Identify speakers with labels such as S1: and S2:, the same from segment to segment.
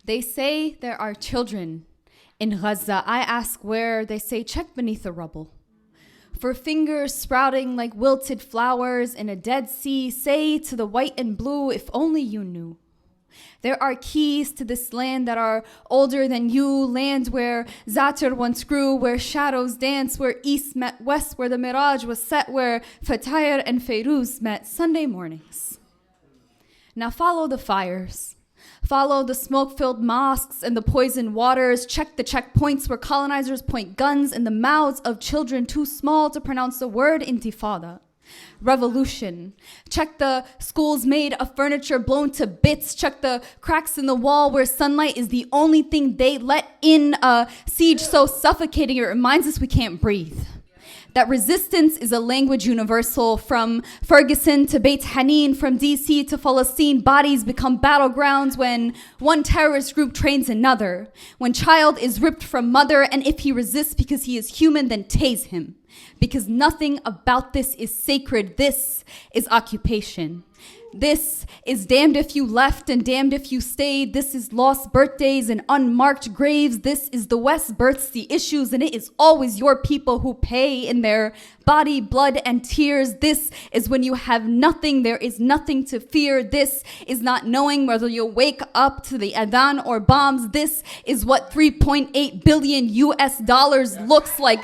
S1: They say there are children in Gaza. I ask where. They say check beneath the rubble. For fingers sprouting like wilted flowers in a dead sea, say to the white and blue, if only you knew. There are keys to this land that are older than you, land where Zatir once grew, where shadows dance, where east met west, where the mirage was set, where Fatayr and Feiruz met Sunday mornings. Now follow the fires. Follow the smoke-filled mosques and the poisoned waters. Check the checkpoints where colonizers point guns in the mouths of children too small to pronounce the word intifada. Revolution. Check the schools made of furniture blown to bits. Check the cracks in the wall where sunlight is the only thing they let in. A siege so suffocating it reminds us we can't breathe. That resistance is a language universal. From Ferguson to Beit Hanine, from DC to Palestine, bodies become battlegrounds when one terrorist group trains another. When child is ripped from mother, and if he resists because he is human, then tase him. Because nothing about this is sacred. This is occupation. This is damned if you left and damned if you stayed. This is lost birthdays and unmarked graves. This is the West births the issues, and it is always your people who pay in their body, blood, and tears. This is when you have nothing, there is nothing to fear. This is not knowing whether you'll wake up to the adhan or bombs. This is what $3.8 billion US looks like.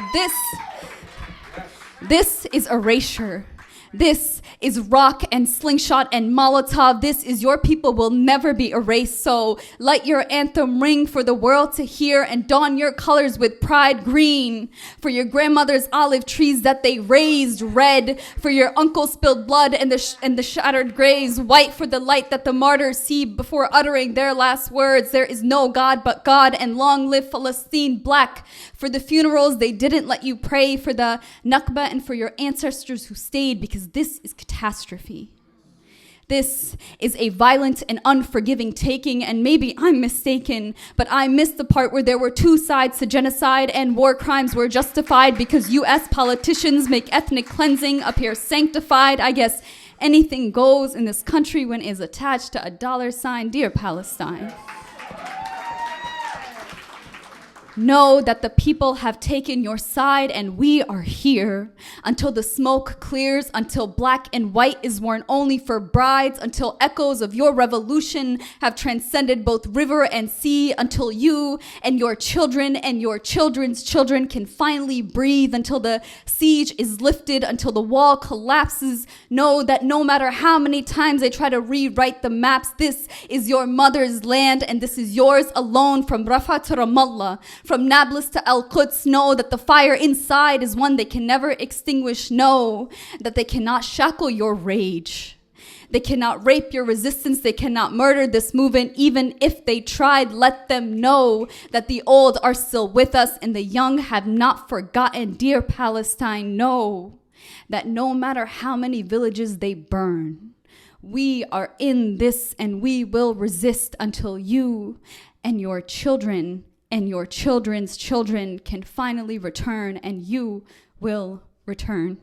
S1: This is erasure. This is rock and slingshot and Molotov. This is your people will never be erased. So let your anthem ring for the world to hear and don your colors with pride green. For your grandmother's olive trees that they raised red. For your uncle's spilled blood and the shattered graves white. For the light that the martyrs see before uttering their last words. There is no God but God, and long live Palestine. Black. For the funerals they didn't let you pray. For the Nakba and for your ancestors who stayed, because this is catastrophe. This is a violent and unforgiving taking, and maybe I'm mistaken, but I missed the part where there were two sides to genocide and war crimes were justified because US politicians make ethnic cleansing appear sanctified. I guess anything goes in this country when it is attached to a $sign. Dear Palestine. Know that the people have taken your side and we are here until the smoke clears, until black and white is worn only for brides, until echoes of your revolution have transcended both river and sea, until you and your children and your children's children can finally breathe, until the siege is lifted, until the wall collapses. Know that no matter how many times they try to rewrite the maps, this is your mother's land and this is yours alone. From Rafah to Ramallah, from Nablus to Al-Quds, know that the fire inside is one they can never extinguish. Know that they cannot shackle your rage. They cannot rape your resistance. They cannot murder this movement. Even if they tried, let them know that the old are still with us and the young have not forgotten. Dear Palestine, know that no matter how many villages they burn, we are in this and we will resist until you and your children and your children's children can finally return, and you will return.